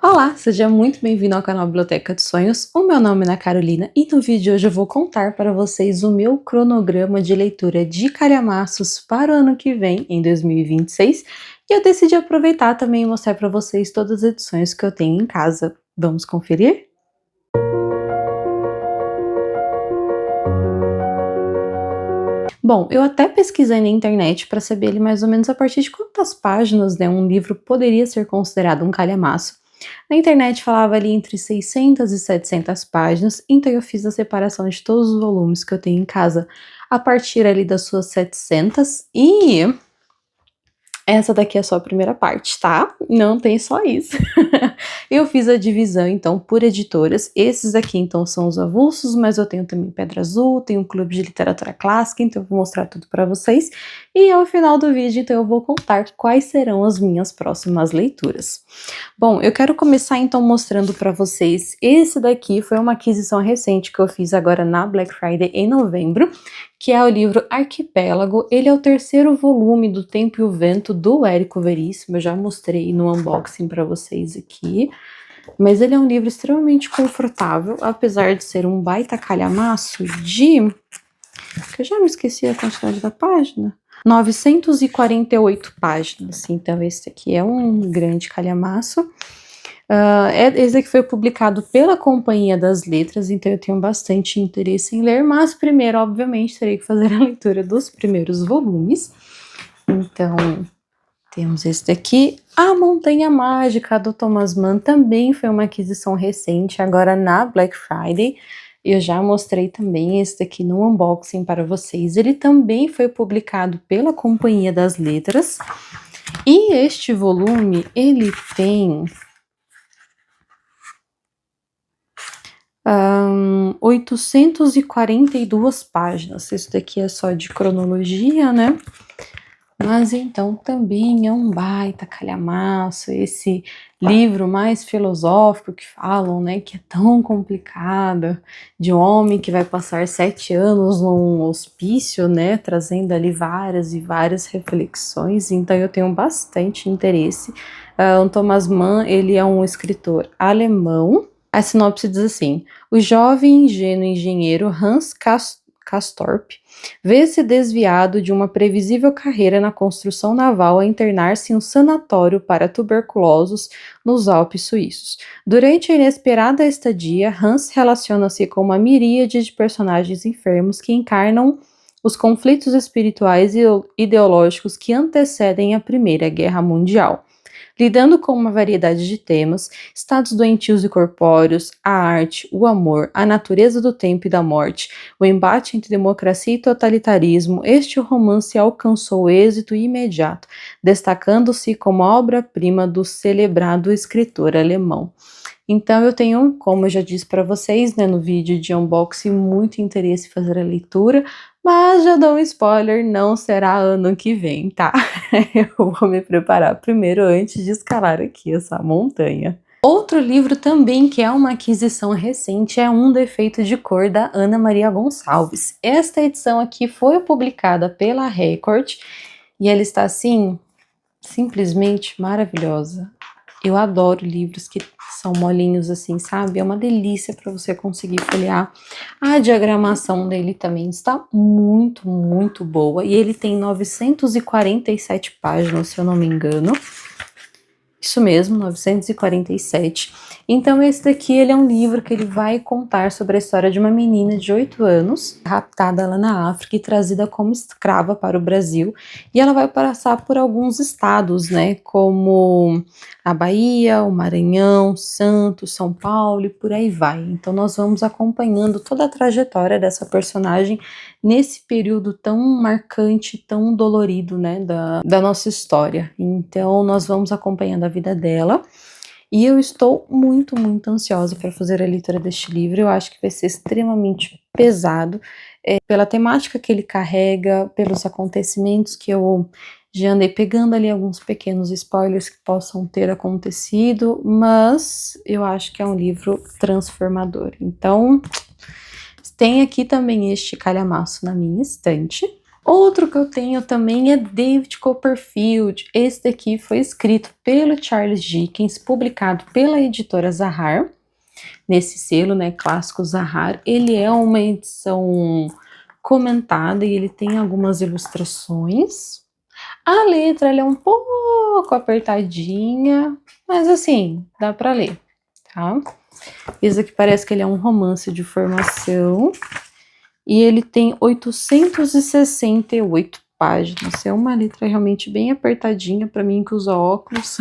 Olá, seja muito bem-vindo ao canal Biblioteca dos Sonhos. O meu nome é Ana Carolina e no vídeo de hoje eu vou contar para vocês o meu cronograma de leitura de calhamaços para o ano que vem, em 2026, e eu decidi aproveitar também e mostrar para vocês todas as edições que eu tenho em casa. Vamos conferir? Bom, eu até pesquisei na internet para saber ali mais ou menos a partir de quantas páginas, né, um livro poderia ser considerado um calhamaço. Na internet falava ali entre 600 e 700 páginas, então eu fiz a separação de todos os volumes que eu tenho em casa a partir ali das suas 700 e essa daqui é só a primeira parte, tá? Não tem só isso. Eu fiz a divisão, então, por editoras. Esses aqui, então, são os avulsos, mas eu tenho também Pedra Azul, tenho um clube de literatura clássica, então eu vou mostrar tudo para vocês. E ao final do vídeo, então, eu vou contar quais serão as minhas próximas leituras. Bom, eu quero começar, então, mostrando para vocês. Esse daqui foi uma aquisição recente que eu fiz agora na Black Friday em novembro, que é o livro Arquipélago. Ele é o terceiro volume do Tempo e o Vento, do Érico Veríssimo. Eu já mostrei no unboxing para vocês aqui. Mas ele é um livro extremamente confortável, apesar de ser um baita calhamaço de... que eu já me esqueci a quantidade da página. 948 páginas, então esse aqui é um grande calhamaço. Esse aqui foi publicado pela Companhia das Letras, então eu tenho bastante interesse em ler, mas primeiro, obviamente, terei que fazer a leitura dos primeiros volumes. Então, temos esse daqui. A Montanha Mágica, do Thomas Mann, também foi uma aquisição recente, agora na Black Friday. Eu já mostrei também esse daqui no unboxing para vocês. Ele também foi publicado pela Companhia das Letras. E este volume, ele tem... 842 páginas. Isso daqui é só de cronologia, né? Mas então também é um baita calhamaço, esse livro mais filosófico que falam, né, que é tão complicado, de um homem que vai passar 7 anos num hospício, né, trazendo ali várias e várias reflexões, então eu tenho bastante interesse. O Thomas Mann, ele é um escritor alemão. A sinopse diz assim: o jovem e ingênuo engenheiro Hans Castorp vê-se desviado de uma previsível carreira na construção naval a internar-se em um sanatório para tuberculosos nos Alpes suíços. Durante a inesperada estadia, Hans relaciona-se com uma miríade de personagens enfermos que encarnam os conflitos espirituais e ideológicos que antecedem a Primeira Guerra Mundial. Lidando com uma variedade de temas, estados doentios e corpóreos, a arte, o amor, a natureza do tempo e da morte, o embate entre democracia e totalitarismo, este romance alcançou êxito imediato, destacando-se como obra-prima do celebrado escritor alemão. Então eu tenho, como eu já disse para vocês, né, no vídeo de unboxing, muito interesse em fazer a leitura, mas já dou um spoiler, não será ano que vem, tá? Eu vou me preparar primeiro antes de escalar aqui essa montanha. Outro livro também que é uma aquisição recente é Um Defeito de Cor, da Ana Maria Gonçalves. Esta edição aqui foi publicada pela Record e ela está assim, simplesmente maravilhosa. Eu adoro livros que são molinhos assim, sabe? É uma delícia para você conseguir folhear. A diagramação dele também está muito, muito boa. E ele tem 947 páginas, se eu não me engano. Isso mesmo, 947. Então esse daqui, ele é um livro que ele vai contar sobre a história de uma menina de 8 anos, raptada lá na África e trazida como escrava para o Brasil. E ela vai passar por alguns estados, né, como a Bahia, o Maranhão, Santos, São Paulo e por aí vai. Então nós vamos acompanhando toda a trajetória dessa personagem nesse período tão marcante, tão dolorido, né, da nossa história. Então nós vamos acompanhando a vida dela e eu estou muito, muito ansiosa para fazer a leitura deste livro. Eu acho que vai ser extremamente pesado, pela temática que ele carrega, pelos acontecimentos que eu já andei pegando ali, alguns pequenos spoilers que possam ter acontecido, mas eu acho que é um livro transformador. Então tem aqui também este calhamaço na minha estante. Outro que eu tenho também é David Copperfield. Esse daqui foi escrito pelo Charles Dickens, publicado pela editora Zahar, nesse selo, né, clássico Zahar. Ele é uma edição comentada e ele tem algumas ilustrações. A letra ela é um pouco apertadinha, mas assim, dá para ler, tá? Esse aqui parece que ele é um romance de formação e ele tem 868 páginas. É uma letra realmente bem apertadinha para mim que usa óculos.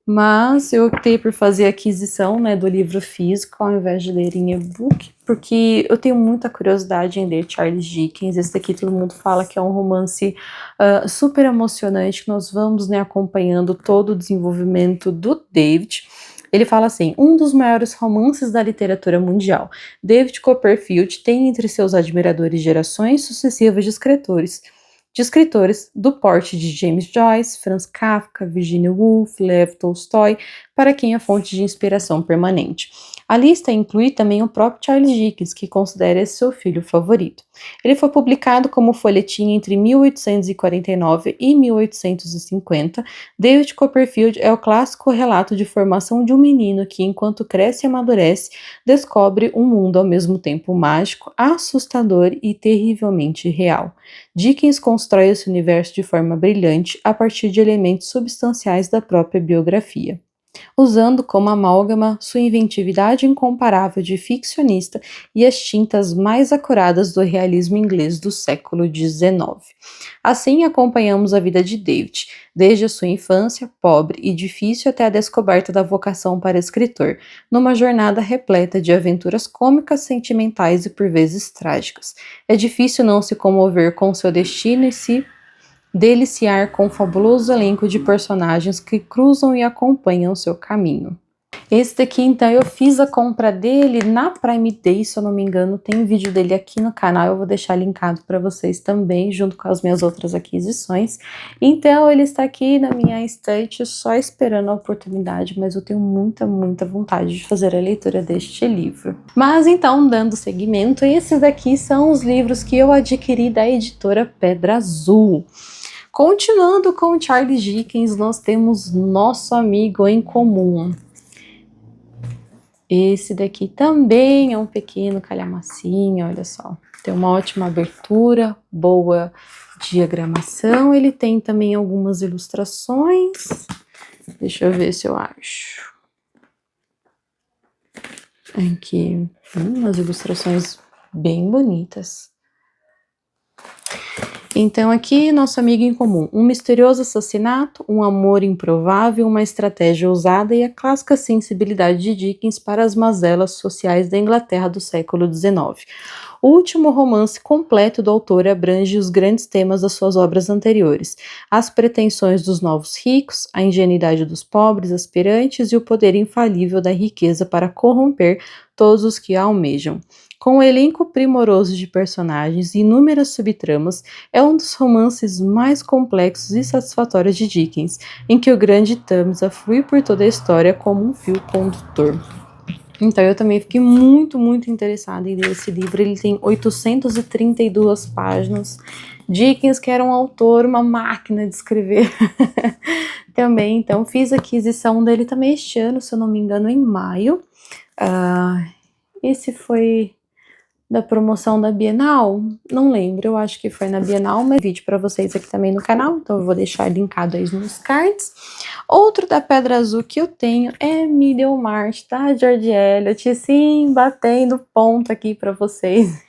Mas eu optei por fazer a aquisição, né, do livro físico ao invés de ler em e-book, porque eu tenho muita curiosidade em ler Charles Dickens. Esse daqui todo mundo fala que é um romance super emocionante, que nós vamos, né, acompanhando todo o desenvolvimento do David. Ele fala assim: um dos maiores romances da literatura mundial. David Copperfield tem entre seus admiradores gerações sucessivas de escritores do porte de James Joyce, Franz Kafka, Virginia Woolf, Lev Tolstói, para quem é fonte de inspiração permanente. A lista inclui também o próprio Charles Dickens, que considera esse seu filho favorito. Ele foi publicado como folhetim entre 1849 e 1850. David Copperfield é o clássico relato de formação de um menino que, enquanto cresce e amadurece, descobre um mundo ao mesmo tempo mágico, assustador e terrivelmente real. Dickens constrói esse universo de forma brilhante a partir de elementos substanciais da própria biografia, usando como amálgama sua inventividade incomparável de ficcionista e as tintas mais acuradas do realismo inglês do século XIX. Assim, acompanhamos a vida de David, desde a sua infância, pobre e difícil, até a descoberta da vocação para escritor, numa jornada repleta de aventuras cômicas, sentimentais e por vezes trágicas. É difícil não se comover com seu destino e se deliciar com o fabuloso elenco de personagens que cruzam e acompanham seu caminho. Esse daqui, então, eu fiz a compra dele na Prime Day, se eu não me engano, tem um vídeo dele aqui no canal, eu vou deixar linkado para vocês também, junto com as minhas outras aquisições. Então, ele está aqui na minha estante, só esperando a oportunidade, mas eu tenho muita vontade de fazer a leitura deste livro. Mas, então, dando seguimento, esses daqui são os livros que eu adquiri da editora Pedra Azul. Continuando com Charles Dickens, nós temos Nosso Amigo em Comum. Esse daqui também é um pequeno calhamacinho, olha só. Tem uma ótima abertura, boa diagramação. Ele tem também algumas ilustrações. Deixa eu ver se eu acho. Aqui, umas ilustrações bem bonitas. Então aqui, Nosso Amigo em Comum, um misterioso assassinato, um amor improvável, uma estratégia ousada e a clássica sensibilidade de Dickens para as mazelas sociais da Inglaterra do século XIX. O último romance completo do autor abrange os grandes temas das suas obras anteriores, as pretensões dos novos ricos, a ingenuidade dos pobres aspirantes e o poder infalível da riqueza para corromper todos os que a almejam. Com um elenco primoroso de personagens e inúmeras subtramas, é um dos romances mais complexos e satisfatórios de Dickens, em que o grande Tamsa flui por toda a história como um fio condutor. Então eu também fiquei muito interessada em ler esse livro. Ele tem 832 páginas. Dickens, que era um autor, uma máquina de escrever também. Então fiz a aquisição dele também este ano, se eu não me engano, em maio. Esse foi da promoção da Bienal? Não lembro, eu acho que foi na Bienal, mas vídeo para vocês aqui também no canal, então eu vou deixar linkado aí nos cards. Outro da Pedra Azul que eu tenho é Middlemarch, tá? George Eliot, sim, batendo ponto aqui para vocês.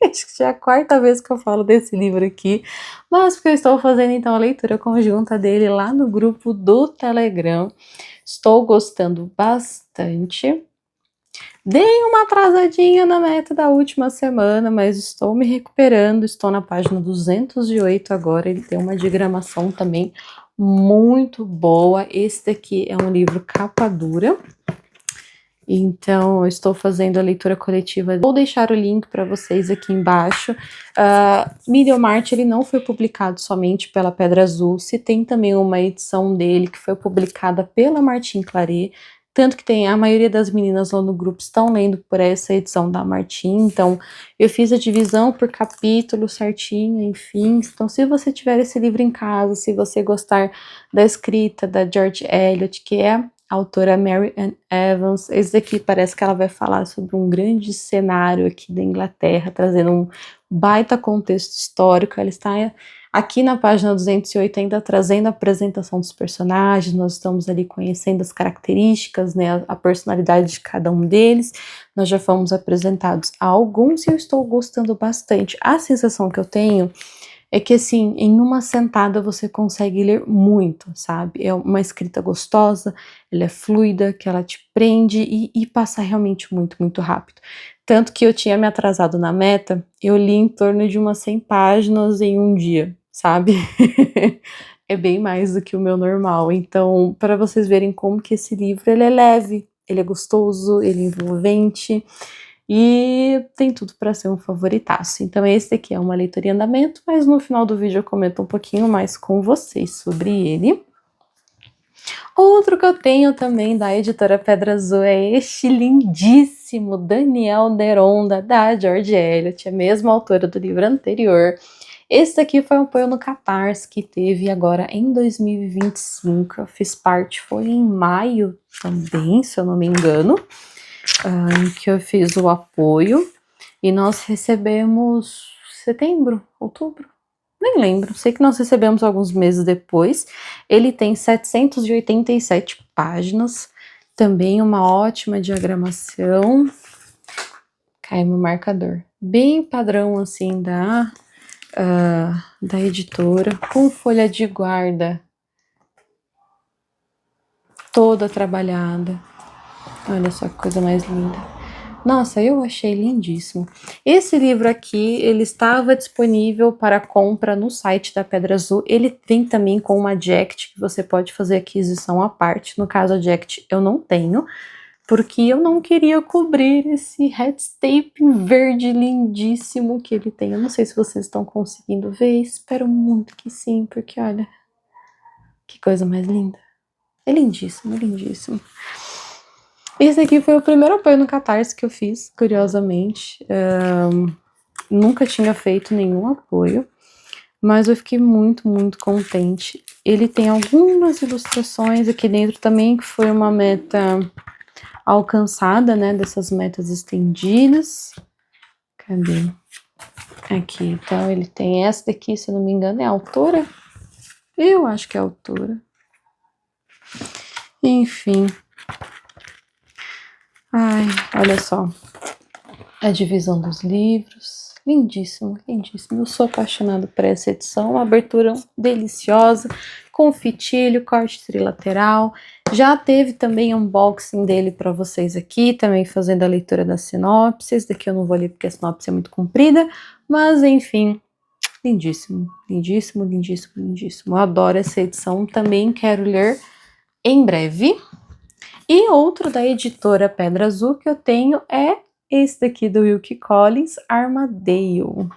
Acho que já é a quarta vez que eu falo desse livro aqui, mas porque eu estou fazendo então a leitura conjunta dele lá no grupo do Telegram. Estou gostando bastante. Dei uma atrasadinha na meta da última semana, mas estou me recuperando, estou na página 208 agora. Ele tem uma diagramação também muito boa. Esse daqui é um livro capa dura, então eu estou fazendo a leitura coletiva. Vou deixar o link para vocês aqui embaixo. Middlemarch, ele não foi publicado somente pela Pedra Azul, se tem também uma edição dele que foi publicada pela Martin Claret. tanto que tem a maioria das meninas lá no grupo estão lendo por essa edição da Martin, então eu fiz a divisão por capítulo certinho, enfim. Então se você tiver esse livro em casa, se você gostar da escrita da George Eliot, que é a autora Mary Ann Evans, esse daqui parece que ela vai falar sobre um grande cenário aqui da Inglaterra, trazendo um baita contexto histórico. Ela está aqui na página 208 ainda trazendo a apresentação dos personagens, nós estamos ali conhecendo as características, né, a personalidade de cada um deles. Nós já fomos apresentados a alguns e eu estou gostando bastante. A sensação que eu tenho é que, assim, em uma sentada você consegue ler muito, sabe? É uma escrita gostosa, ela é fluida, que ela te prende e passa realmente muito, muito rápido. Tanto que eu tinha me atrasado na meta, eu li em torno de umas 100 páginas em um dia, sabe? É bem mais do que o meu normal. Então, para vocês verem como que esse livro ele é leve, ele é gostoso, ele é envolvente e tem tudo para ser um favoritaço. Então esse aqui é uma leitura em andamento, mas no final do vídeo eu comento um pouquinho mais com vocês sobre ele. Outro que eu tenho também da editora Pedra Azul é este lindíssimo Daniel Deronda, da George Eliot, a mesma autora do livro anterior. Esse daqui foi um apoio no Catarse que teve agora em 2025, eu fiz parte, foi em maio também, se eu não me engano, em que eu fiz o apoio, e nós recebemos setembro, outubro, nem lembro, sei que nós recebemos alguns meses depois. Ele tem 787 páginas, também uma ótima diagramação. Caiu meu marcador, bem padrão assim da editora, com folha de guarda toda trabalhada. Olha só que coisa mais linda. Nossa, eu achei lindíssimo. Esse livro aqui, ele estava disponível para compra no site da Pedra Azul. Ele vem também com uma jacket que você pode fazer aquisição à parte. No caso, a jacket eu não tenho, porque eu não queria cobrir esse headstape verde lindíssimo que ele tem. Eu não sei se vocês estão conseguindo ver, espero muito que sim, porque olha, que coisa mais linda. É lindíssimo, lindíssimo. Esse aqui foi o primeiro apoio no Catarse que eu fiz, curiosamente. Nunca tinha feito nenhum apoio, mas eu fiquei muito, muito contente. Ele tem algumas ilustrações aqui dentro também, que foi uma meta alcançada, né, dessas metas estendidas. Cadê? Aqui, então ele tem essa daqui, se eu não me engano, é a autora? Eu acho que é a autora. Enfim. Ai, olha só, a divisão dos livros, lindíssimo, lindíssimo. Eu sou apaixonada por essa edição, uma abertura deliciosa, com fitilho, corte trilateral. Já teve também unboxing dele para vocês aqui, também fazendo a leitura da sinopse. Esse daqui eu não vou ler porque a sinopse é muito comprida, mas enfim, lindíssimo, lindíssimo, lindíssimo, lindíssimo. Eu adoro essa edição, também quero ler em breve. E outro da editora Pedra Azul que eu tenho é esse daqui do Wilkie Collins, Armadale.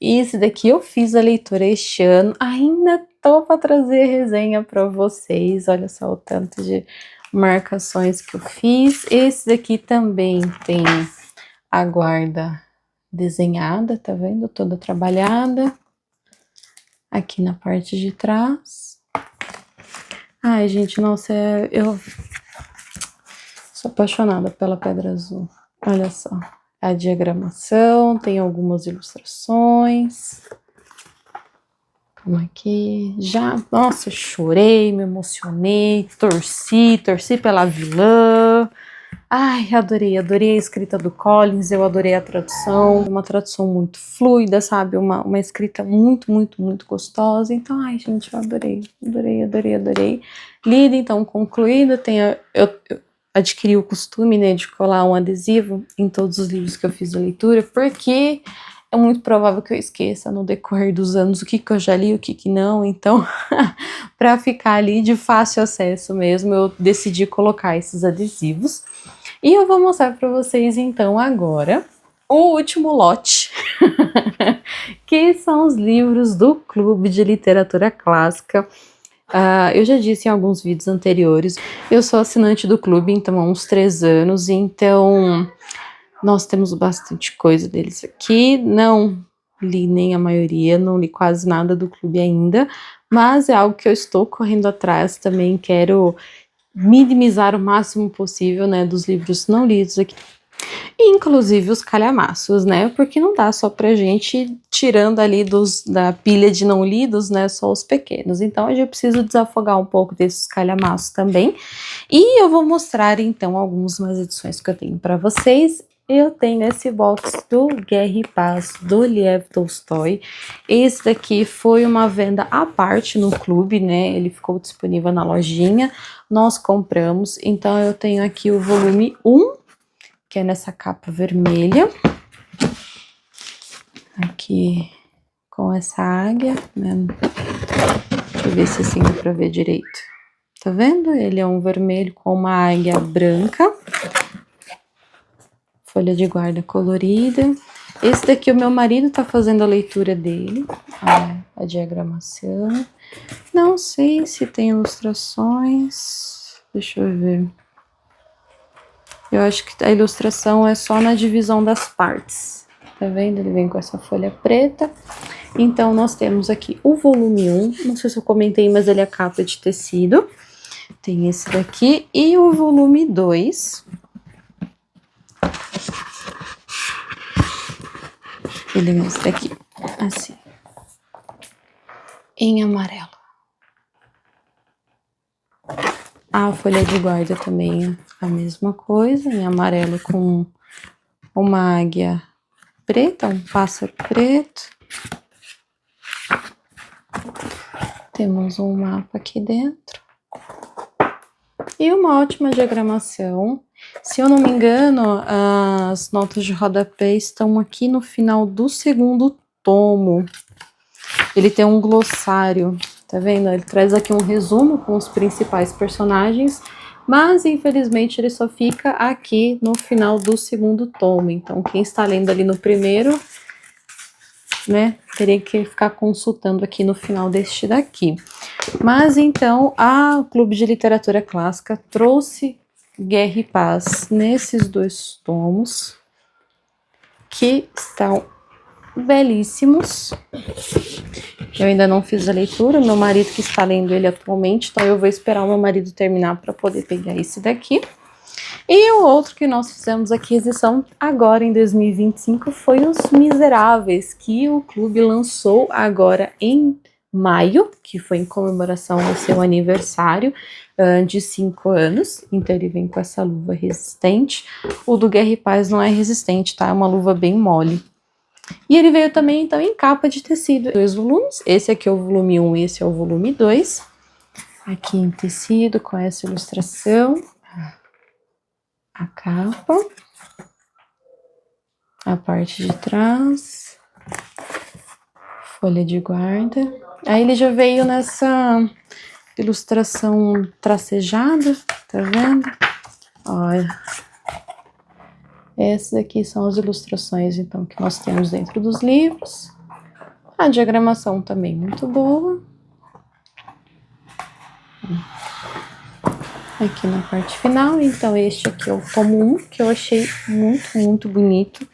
Esse daqui eu fiz a leitura este ano, ainda tô para trazer resenha para vocês. Olha só o tanto de marcações que eu fiz. Esse daqui também tem a guarda desenhada, tá vendo? Toda trabalhada. Aqui na parte de trás. Ai, gente, nossa, eu sou apaixonada pela Pedra Azul. Olha só, a diagramação, tem algumas ilustrações. Como aqui, já, nossa, chorei, me emocionei, torci pela vilã. Ai, adorei a escrita do Collins, eu adorei a tradução, uma tradução muito fluida, sabe, uma escrita muito, muito, muito gostosa. Então, ai, gente, eu adorei. Lida, então, concluída, eu adquiri o costume, né, de colar um adesivo em todos os livros que eu fiz de leitura, porque é muito provável que eu esqueça no decorrer dos anos o que eu já li, o que não. Então, para ficar ali de fácil acesso mesmo, eu decidi colocar esses adesivos. E eu vou mostrar para vocês, então, agora, o último lote, que são os livros do Clube de Literatura Clássica. Eu já disse em alguns vídeos anteriores, eu sou assinante do clube, então há uns 3 anos, então nós temos bastante coisa deles aqui. Não li nem a maioria, não li quase nada do clube ainda, mas é algo que eu estou correndo atrás, também quero minimizar o máximo possível, né, dos livros não lidos aqui. Inclusive os calhamaços, né? Porque não dá só pra gente ir tirando ali da pilha de não lidos, né? Só os pequenos. Então, eu preciso desafogar um pouco desses calhamaços também. E eu vou mostrar, então, algumas edições que eu tenho para vocês. Eu tenho esse box do Guerra e Paz, do Lev Tolstói. Esse daqui foi uma venda à parte no clube, né? Ele ficou disponível na lojinha. Nós compramos. Então, eu tenho aqui o volume 1, que é nessa capa vermelha, aqui com essa águia, né? Deixa eu ver se assim dá pra ver direito. Tá vendo? Ele é um vermelho com uma águia branca, folha de guarda colorida. Esse daqui o meu marido tá fazendo a leitura dele, a diagramação. Não sei se tem ilustrações, deixa eu ver. Eu acho que a ilustração é só na divisão das partes. Tá vendo? Ele vem com essa folha preta. Então, nós temos aqui o volume 1. Não sei se eu comentei, mas ele é capa de tecido. Tem esse daqui. E o volume 2. Ele é esse daqui. Assim. Em amarelo. A folha de guarda também é a mesma coisa. Em amarelo com uma águia preta, um pássaro preto. Temos um mapa aqui dentro. E uma ótima diagramação. Se eu não me engano, as notas de rodapé estão aqui no final do segundo tomo. Ele tem um glossário, tá vendo? Ele traz aqui um resumo com os principais personagens, mas infelizmente ele só fica aqui no final do segundo tomo. Então, quem está lendo ali no primeiro, né, teria que ficar consultando aqui no final deste daqui. Mas então, o Clube de Literatura Clássica trouxe Guerra e Paz nesses 2 tomos, que estão belíssimos. Eu ainda não fiz a leitura, meu marido que está lendo ele atualmente, então eu vou esperar o meu marido terminar para poder pegar esse daqui. E o outro que nós fizemos aquisição agora em 2025 foi Os Miseráveis, que o clube lançou agora em maio, que foi em comemoração ao seu aniversário de 5 anos. Então ele vem com essa luva resistente. O do Guerra e Paz não é resistente, tá? É uma luva bem mole. E ele veio também, então, em capa de tecido. 2 volumes. Esse aqui é o volume 1, esse é o volume 2. Aqui em tecido, com essa ilustração. A capa. A parte de trás. Folha de guarda. Aí ele já veio nessa ilustração tracejada, tá vendo? Olha. Essas aqui são as ilustrações, então, que nós temos dentro dos livros. A diagramação também muito boa. Aqui na parte final, então, este aqui é o tomo 1, que eu achei muito, muito bonito.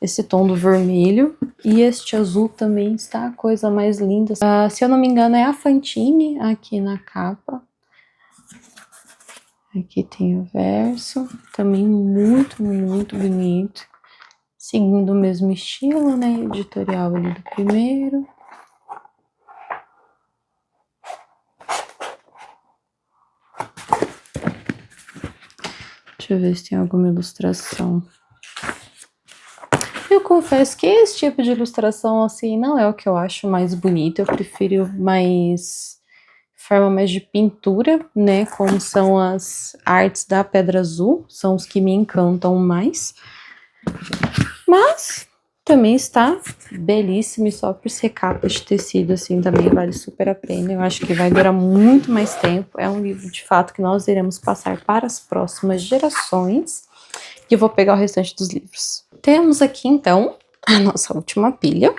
Esse tom do vermelho. E este azul também está a coisa mais linda. Se eu não me engano, é a Fantine aqui na capa. Aqui tem o verso, também muito, muito bonito. Seguindo o mesmo estilo, né? Editorial ali do primeiro. Deixa eu ver se tem alguma ilustração. Eu confesso que esse tipo de ilustração, assim, não é o que eu acho mais bonito. Eu prefiro forma mais de pintura, né? Como são as artes da Pedra Azul. São os que me encantam mais. Mas também está belíssimo e só por ser capa de tecido, assim, também vale super a pena. Eu acho que vai durar muito mais tempo. É um livro, de fato, que nós iremos passar para as próximas gerações. E eu vou pegar o restante dos livros. Temos aqui, então, a nossa última pilha.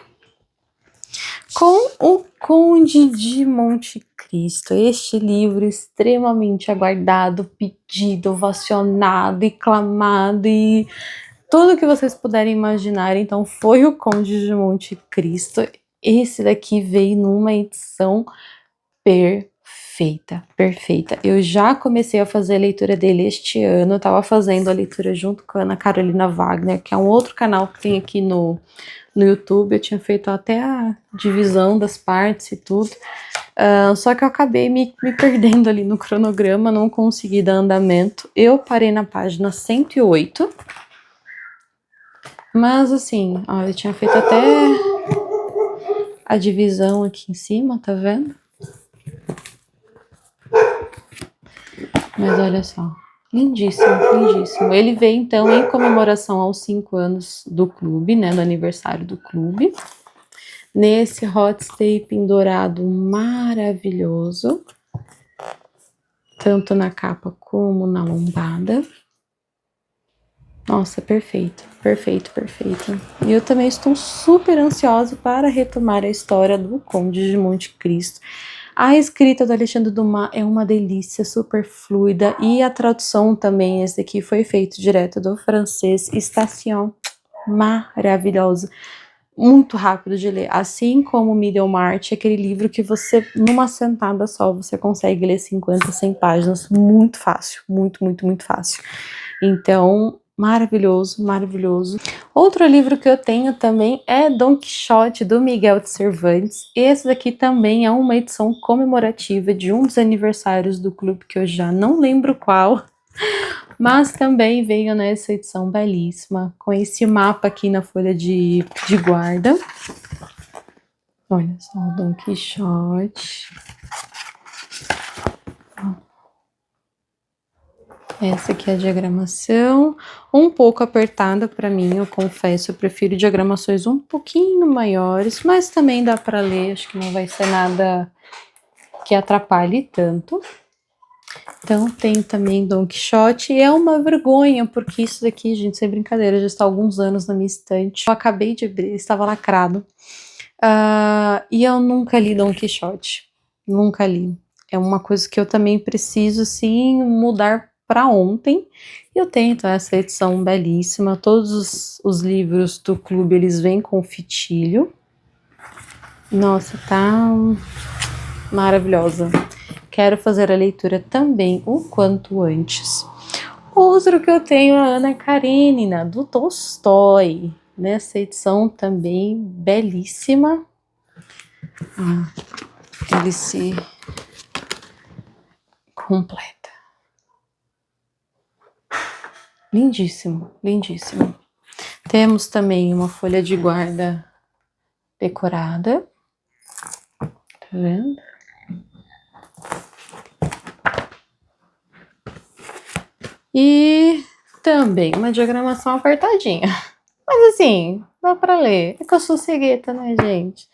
Com o Conde de Monte Cristo, este livro extremamente aguardado, pedido, ovacionado e clamado e tudo que vocês puderem imaginar. Então foi o Conde de Monte Cristo. Esse daqui veio numa edição perfeita, perfeita. Eu já comecei a fazer a leitura dele este ano, eu tava fazendo a leitura junto com a Ana Carolina Wagner, que é um outro canal que tem aqui no YouTube. Eu tinha feito até a divisão das partes e tudo, só que eu acabei me perdendo ali no cronograma, não consegui dar andamento. Eu parei na página 108, mas assim, ó, eu tinha feito até a divisão aqui em cima, tá vendo? Mas olha só, lindíssimo, lindíssimo. Ele veio então em comemoração aos 5 anos do clube, né, do aniversário do clube, nesse hot stapling dourado maravilhoso, tanto na capa como na lombada. Nossa, perfeito, perfeito, perfeito. E eu também estou super ansiosa para retomar a história do Conde de Monte Cristo. A escrita do Alexandre Dumas é uma delícia, super fluida, e a tradução também, esse aqui foi feito direto do francês, Station, maravilhosa, muito rápido de ler, assim como Middlemarch, aquele livro que você, numa sentada só, você consegue ler 50, 100 páginas, muito fácil, muito, muito, muito fácil. Então, maravilhoso, maravilhoso. Outro livro que eu tenho também é Dom Quixote, do Miguel de Cervantes. Esse daqui também é uma edição comemorativa de um dos aniversários do clube, que eu já não lembro qual, mas também veio nessa edição belíssima, com esse mapa aqui na folha de guarda. Olha só, o Dom Quixote. Essa aqui é a diagramação, um pouco apertada para mim, eu confesso, eu prefiro diagramações um pouquinho maiores, mas também dá para ler, acho que não vai ser nada que atrapalhe tanto. Então tem também Dom Quixote, e é uma vergonha, porque isso daqui, gente, sem brincadeira, já está há alguns anos na minha estante. Eu acabei de abrir, estava lacrado, e eu nunca li Dom Quixote, nunca li. É uma coisa que eu também preciso, sim, mudar para ontem. Eu tenho então essa edição belíssima, todos os livros do clube, eles vêm com fitilho. Nossa, tá maravilhosa. Quero fazer a leitura também o quanto antes. Outro que eu tenho é a Ana Karenina, do Tolstói, nessa edição também belíssima. Ele se completa. Lindíssimo, lindíssimo. Temos também uma folha de guarda decorada. Tá vendo? E também uma diagramação apertadinha. Mas assim, dá pra ler. É que eu sou cegueta, né, gente?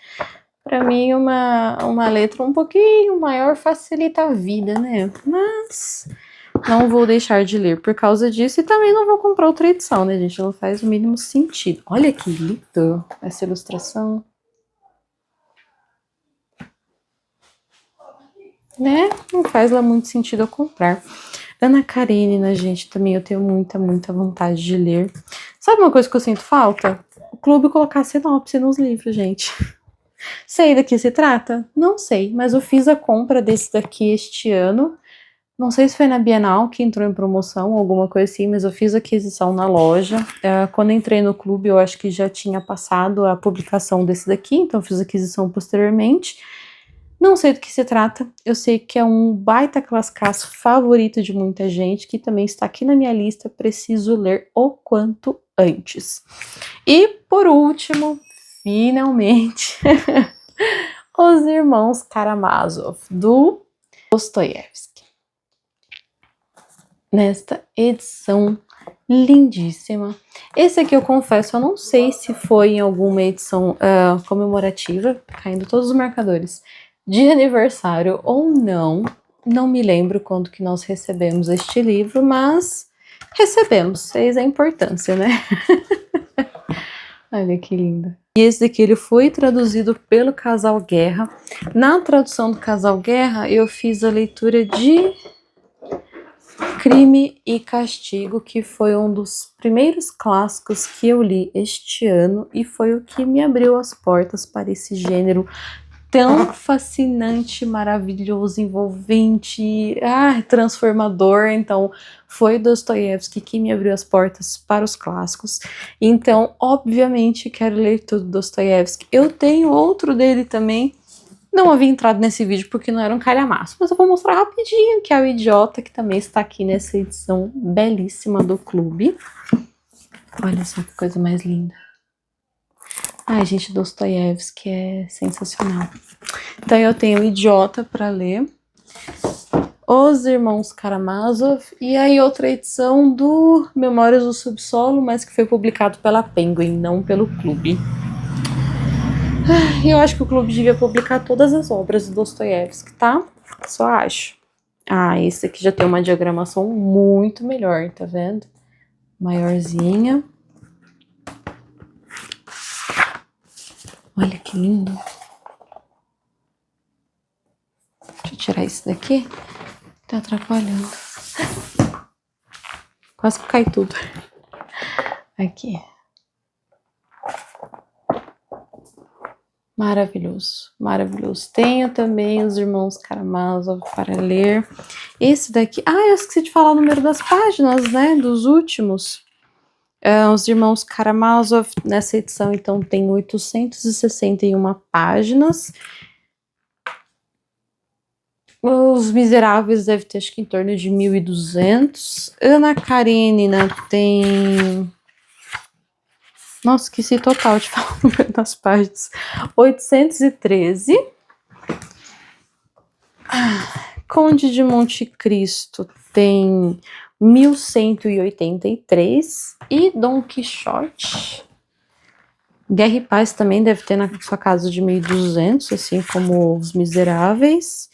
Pra mim, uma letra um pouquinho maior facilita a vida, né? Mas não vou deixar de ler por causa disso, e também não vou comprar outra edição, né, gente? Não faz o mínimo sentido. Olha que lindo essa ilustração. Né? Não faz lá muito sentido eu comprar. Ana Karenina, gente, também eu tenho muita, muita vontade de ler. Sabe uma coisa que eu sinto falta? O clube colocar sinopse nos livros, gente. Sei do que se trata? Não sei, mas eu fiz a compra desse daqui este ano. Não sei se foi na Bienal que entrou em promoção ou alguma coisa assim, mas eu fiz a aquisição na loja. Quando entrei no clube, eu acho que já tinha passado a publicação desse daqui, então eu fiz a aquisição posteriormente. Não sei do que se trata, eu sei que é um baita classicaço favorito de muita gente, que também está aqui na minha lista, preciso ler o quanto antes. E por último, finalmente, Os Irmãos Karamazov, do Dostoiévski. Nesta edição lindíssima. Esse aqui eu confesso, eu não sei se foi em alguma edição comemorativa, caindo todos os marcadores, de aniversário ou não. Não me lembro quando que nós recebemos este livro, mas recebemos, eis a importância, né? Olha que linda. E esse daqui ele foi traduzido pelo Casal Guerra. Na tradução do Casal Guerra, eu fiz a leitura de Crime e Castigo, que foi um dos primeiros clássicos que eu li este ano e foi o que me abriu as portas para esse gênero tão fascinante, maravilhoso, envolvente, transformador. Então, foi Dostoiévski que me abriu as portas para os clássicos. Então, obviamente, quero ler tudo Dostoiévski. Eu tenho outro dele também. Não havia entrado nesse vídeo porque não era um calhamaço, mas eu vou mostrar rapidinho, que é o Idiota, que também está aqui nessa edição belíssima do clube. Olha só que coisa mais linda. Ai, gente, Dostoiévski é sensacional. Então eu tenho o Idiota para ler, Os Irmãos Karamazov e aí outra edição do Memórias do Subsolo, mas que foi publicado pela Penguin, não pelo clube. Eu acho que o clube devia publicar todas as obras do Dostoiévski, tá? Só acho. Ah, esse aqui já tem uma diagramação muito melhor, tá vendo? Maiorzinha. Olha que lindo. Deixa eu tirar isso daqui. Tá atrapalhando. Quase que cai tudo. Aqui. Maravilhoso, maravilhoso. Tenho também Os Irmãos Karamazov para ler. Esse daqui... eu esqueci de falar o número das páginas, né? Dos últimos. Os Irmãos Karamazov, nessa edição, então, tem 861 páginas. Os Miseráveis deve ter, acho que em torno de 1.200. Ana Karenina tem... Nossa, esqueci total de falar o número das páginas. 813. Conde de Monte Cristo tem 1.183. E Dom Quixote. Guerra e Paz também deve ter na sua casa de 1.200, assim como Os Miseráveis.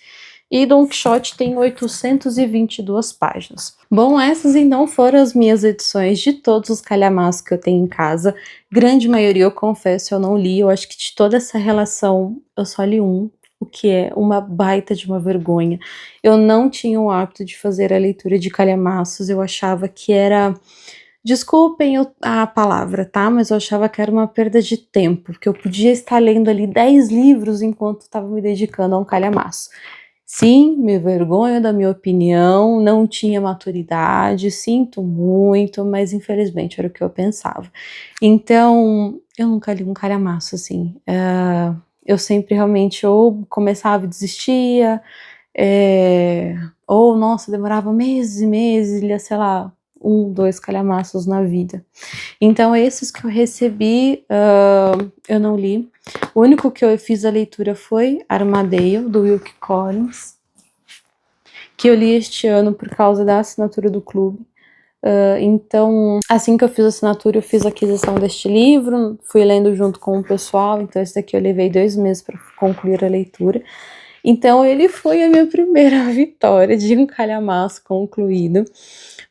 E Dom Quixote tem 822 páginas. Bom, essas então foram as minhas edições de todos os calhamaços que eu tenho em casa. Grande maioria, eu confesso, eu não li. Eu acho que de toda essa relação, eu só li um, o que é uma baita de uma vergonha. Eu não tinha o hábito de fazer a leitura de calhamaços. Eu achava que era... Desculpem a palavra, tá? Mas eu achava que era uma perda de tempo, porque eu podia estar lendo ali 10 livros enquanto estava me dedicando a um calhamaço. Sim, me vergonho da minha opinião, não tinha maturidade, sinto muito, mas infelizmente era o que eu pensava. Então, eu nunca li um calhamaço, assim. Eu sempre realmente ou começava e desistia, ou, nossa, demorava meses e meses, lia, sei lá, 1, 2 calhamaços na vida. Então, esses que eu recebi, eu não li. O único que eu fiz a leitura foi Armadale, do Wilkie Collins, que eu li este ano por causa da assinatura do clube. Então, assim que eu fiz a assinatura, eu fiz a aquisição deste livro, fui lendo junto com o pessoal, então esse daqui eu levei 2 meses para concluir a leitura. Então, ele foi a minha primeira vitória de um calhamaço concluído.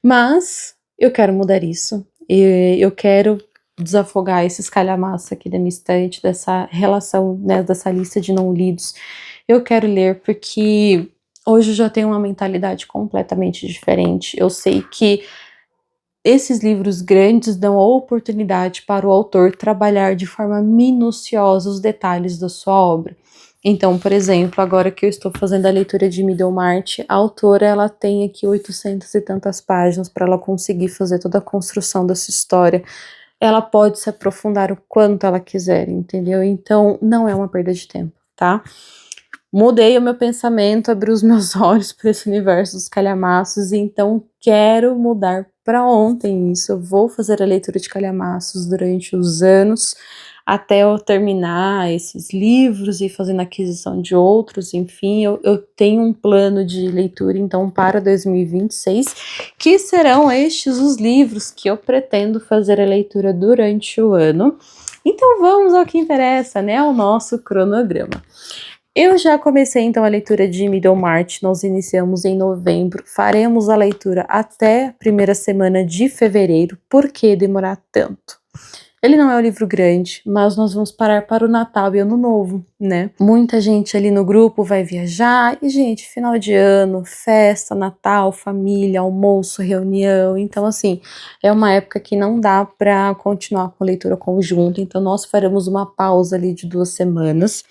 Mas eu quero mudar isso. Eu quero desafogar esses calhamaços aqui da minha estante, dessa relação, né, dessa lista de não lidos. Eu quero ler porque hoje eu já tenho uma mentalidade completamente diferente. Eu sei que esses livros grandes dão a oportunidade para o autor trabalhar de forma minuciosa os detalhes da sua obra. Então, por exemplo, agora que eu estou fazendo a leitura de Middlemarch, a autora ela tem aqui 800 e tantas páginas para ela conseguir fazer toda a construção dessa história. Ela pode se aprofundar o quanto ela quiser, entendeu? Então, não é uma perda de tempo, tá? Mudei o meu pensamento, abri os meus olhos para esse universo dos calhamaços, e então quero mudar para ontem isso. Eu vou fazer a leitura de calhamaços durante os anos, até eu terminar esses livros e fazendo aquisição de outros, enfim, eu tenho um plano de leitura, então, para 2026, que serão estes os livros que eu pretendo fazer a leitura durante o ano. Então, vamos ao que interessa, né, ao nosso cronograma. Eu já comecei, então, a leitura de Middlemarch, nós iniciamos em novembro, faremos a leitura até a primeira semana de fevereiro. Por que demorar tanto? Ele não é um livro grande, mas nós vamos parar para o Natal e Ano Novo, né? Muita gente ali no grupo vai viajar e, gente, final de ano, festa, Natal, família, almoço, reunião. Então, assim, é uma época que não dá para continuar com leitura conjunta. Então, nós faremos uma pausa ali de 2 semanas.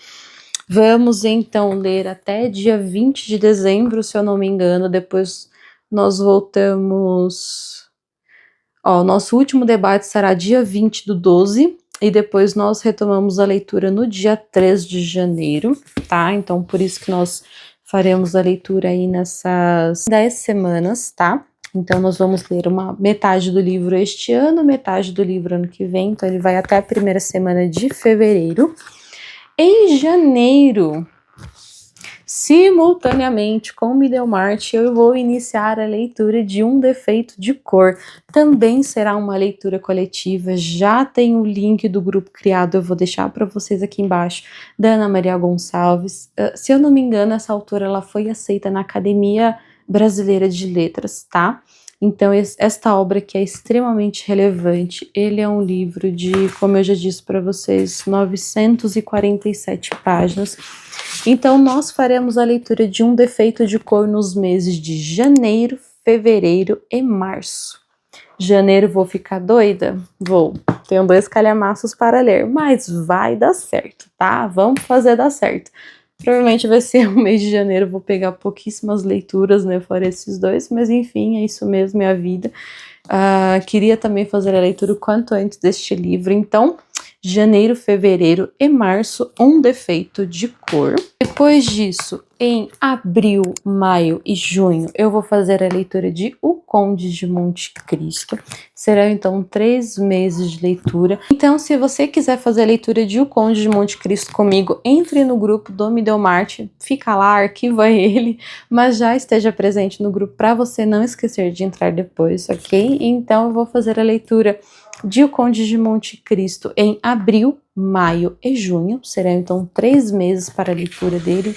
Vamos, então, ler até dia 20 de dezembro, se eu não me engano. Depois nós voltamos... Ó, o nosso último debate será dia 20/12 e depois nós retomamos a leitura no dia 3 de janeiro, tá? Então, por isso que nós faremos a leitura aí nessas 10 semanas, tá? Então, nós vamos ler uma metade do livro este ano, metade do livro ano que vem. Então, ele vai até a primeira semana de fevereiro. Em janeiro, simultaneamente com Middlemarch, eu vou iniciar a leitura de Um Defeito de Cor. Também será uma leitura coletiva, já tem o link do grupo criado, eu vou deixar para vocês aqui embaixo, da Ana Maria Gonçalves. Se eu não me engano, essa autora ela foi aceita na Academia Brasileira de Letras, tá? Então, esta obra que é extremamente relevante, ele é um livro de, como eu já disse para vocês, 947 páginas. Então, nós faremos a leitura de Um Defeito de Cor nos meses de janeiro, fevereiro e março. Janeiro vou ficar doida? Vou. Tenho 2 calhamaços para ler, mas vai dar certo, tá? Vamos fazer dar certo. Provavelmente vai ser o mês de janeiro, vou pegar pouquíssimas leituras, né, fora esses 2, mas enfim, é isso mesmo, é a vida. Queria também fazer a leitura o quanto antes deste livro, então, janeiro, fevereiro e março, Um Defeito de Cor. Depois disso, em abril, maio e junho, eu vou fazer a leitura de O Conde de Monte Cristo. Serão, então, 3 meses de leitura. Então, se você quiser fazer a leitura de O Conde de Monte Cristo comigo, entre no grupo do Middlemarch, fica lá, arquiva ele, mas já esteja presente no grupo para você não esquecer de entrar depois, ok? Então, eu vou fazer a leitura de O Conde de Monte Cristo em abril, maio e junho. Serão, então, 3 meses para a leitura dele.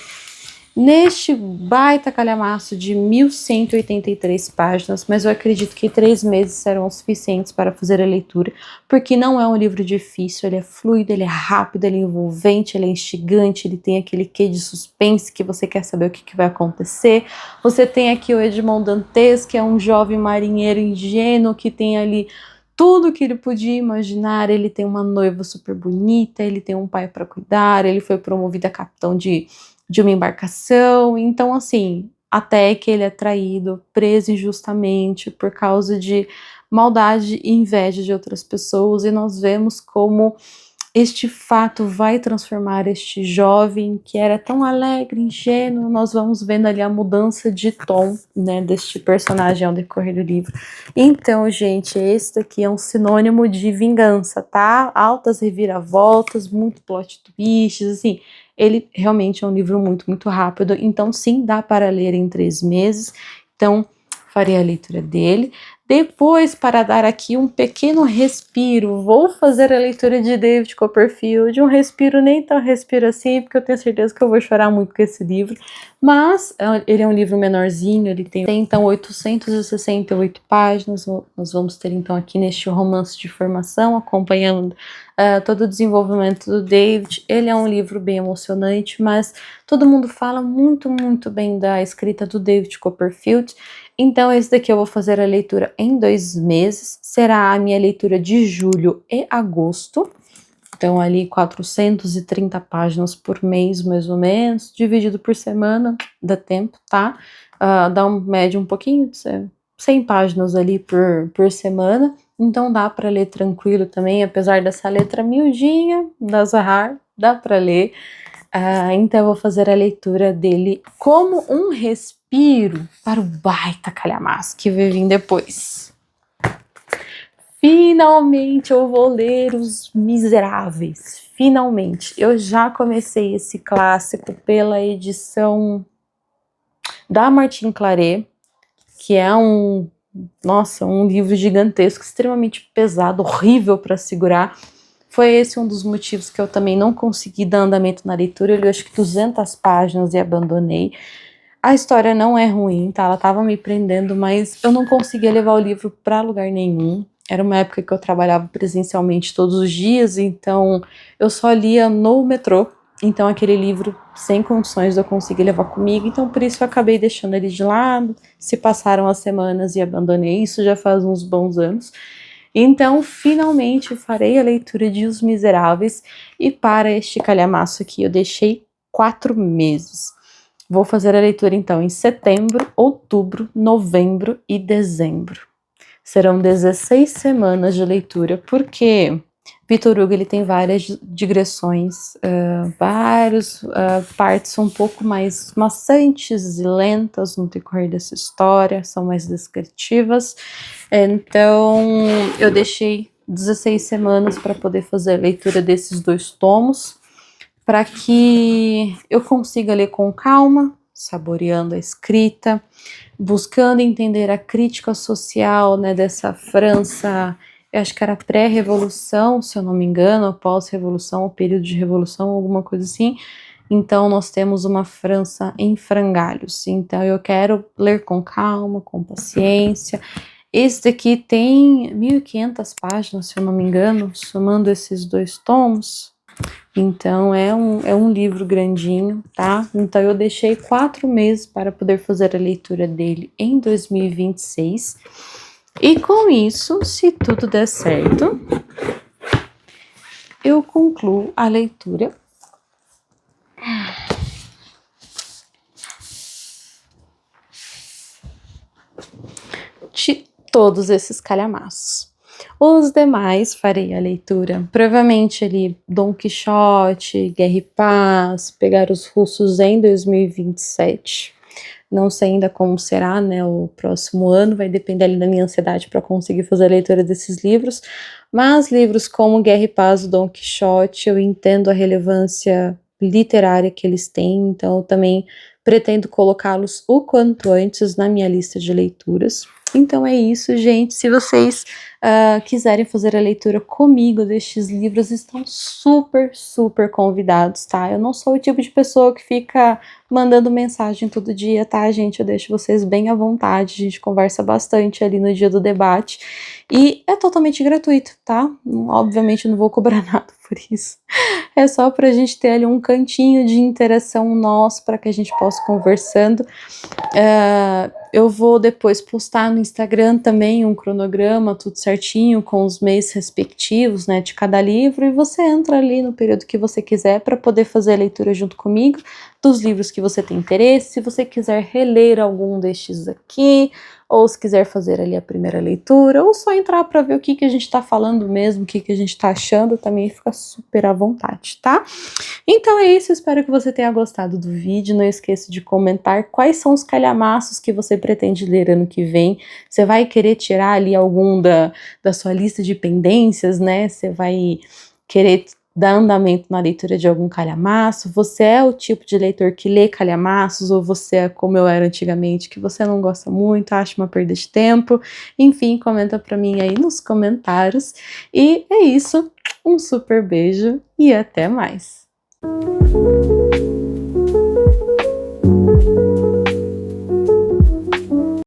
Neste baita calhamaço de 1183 páginas, mas eu acredito que 3 meses serão suficientes para fazer a leitura, porque não é um livro difícil, ele é fluido, ele é rápido, ele é envolvente, ele é instigante, ele tem aquele quê de suspense que você quer saber o que vai acontecer. Você tem aqui o Edmond Dantes, que é um jovem marinheiro ingênuo que tem ali tudo que ele podia imaginar. Ele tem uma noiva super bonita, ele tem um pai para cuidar, ele foi promovido a capitão de uma embarcação. Então, assim, até que ele é traído, preso injustamente por causa de maldade e inveja de outras pessoas, e nós vemos como este fato vai transformar este jovem que era tão alegre, ingênuo. Nós vamos vendo ali a mudança de tom, né, deste personagem ao decorrer do livro. Então, gente, esse daqui é um sinônimo de vingança, tá? Altas reviravoltas, muito plot twists, assim. Ele realmente é um livro muito, muito rápido. Então, sim, dá para ler em 3 meses. Então, farei a leitura dele. Depois, para dar aqui um pequeno respiro, vou fazer a leitura de David Copperfield, um respiro nem tão respiro assim, porque eu tenho certeza que eu vou chorar muito com esse livro, mas ele é um livro menorzinho, ele tem então 868 páginas, nós vamos ter então aqui neste romance de formação, acompanhando todo o desenvolvimento do David. Ele é um livro bem emocionante, mas todo mundo fala muito, muito bem da escrita do David Copperfield. Então, esse daqui eu vou fazer a leitura em 2 meses, será a minha leitura de julho e agosto, então ali 430 páginas por mês, mais ou menos, dividido por semana, dá tempo, tá? Dá um médio um pouquinho de 100 páginas ali por semana, então dá para ler tranquilo também, apesar dessa letra miudinha da Zahar, dá para ler. Então eu vou fazer a leitura dele como um respiro para o baita calhamaço que vai vir depois. Finalmente eu vou ler Os Miseráveis, finalmente. Eu já comecei esse clássico pela edição da Martin Claret, que é um livro gigantesco, extremamente pesado, horrível para segurar. Foi esse um dos motivos que eu também não consegui dar andamento na leitura. Eu li acho que 200 páginas e abandonei. A história não é ruim, tá? Ela tava me prendendo, mas eu não conseguia levar o livro para lugar nenhum. era uma época que eu trabalhava presencialmente todos os dias, então eu só lia no metrô. Então aquele livro, sem condições de eu conseguir levar comigo, então por isso eu acabei deixando ele de lado. Se passaram as semanas e abandonei, isso já faz uns bons anos. Então, finalmente farei a leitura de Os Miseráveis, e para este calhamaço aqui eu deixei 4 meses. Vou fazer a leitura então em setembro, outubro, novembro e dezembro. Serão 16 semanas de leitura, porque Victor Hugo ele tem várias digressões, várias partes um pouco mais maçantes e lentas no decorrer dessa história, são mais descritivas. Então eu deixei 16 semanas para poder fazer a leitura desses 2 tomos, para que eu consiga ler com calma, saboreando a escrita, buscando entender a crítica social, né, dessa França, eu acho que era pré-revolução, se eu não me engano, ou pós-revolução, ou período de revolução, alguma coisa assim. Então nós temos uma França em frangalhos, então eu quero ler com calma, com paciência. Esse daqui tem 1.500 páginas, se eu não me engano, somando esses 2 tomos. Então é um livro grandinho, tá? Então eu deixei 4 meses para poder fazer a leitura dele em 2026. E com isso, se tudo der certo, eu concluo a leitura de todos esses calhamaços. Os demais farei a leitura, provavelmente ali Dom Quixote, Guerra e Paz, Pegar os Russos em 2027. Não sei ainda como será, né, o próximo ano, vai depender ali da minha ansiedade para conseguir fazer a leitura desses livros, mas livros como Guerra e Paz, Dom Quixote, eu entendo a relevância literária que eles têm, então eu também pretendo colocá-los o quanto antes na minha lista de leituras. Então é isso, gente. Se vocês quiserem fazer a leitura comigo destes livros, estão super, super convidados, tá? Eu não sou o tipo de pessoa que fica mandando mensagem todo dia, tá, gente? Eu deixo vocês bem à vontade, a gente conversa bastante ali no dia do debate. E é totalmente gratuito, tá? Obviamente eu não vou cobrar nada por isso. É só pra gente ter ali um cantinho de interação nosso, para que a gente possa conversando. Eu vou depois postar no Instagram também um cronograma, tudo certinho, com os meses respectivos, né, de cada livro, e você entra ali no período que você quiser para poder fazer a leitura junto comigo dos livros que você tem interesse. Se você quiser reler algum destes aqui, ou se quiser fazer ali a primeira leitura, ou só entrar para ver o que a gente tá falando mesmo, o que a gente tá achando, também fica super à vontade, tá? Então é isso, espero que você tenha gostado do vídeo. Não esqueça de comentar quais são os calhamaços que você pretende ler ano que vem. Você vai querer tirar ali algum da sua lista de pendências, né? Você vai querer dar andamento na leitura de algum calhamaço? Você é o tipo de leitor que lê calhamaços, ou você é como eu era antigamente, que você não gosta muito, acha uma perda de tempo? Enfim, comenta pra mim aí nos comentários. E é isso, um super beijo e até mais!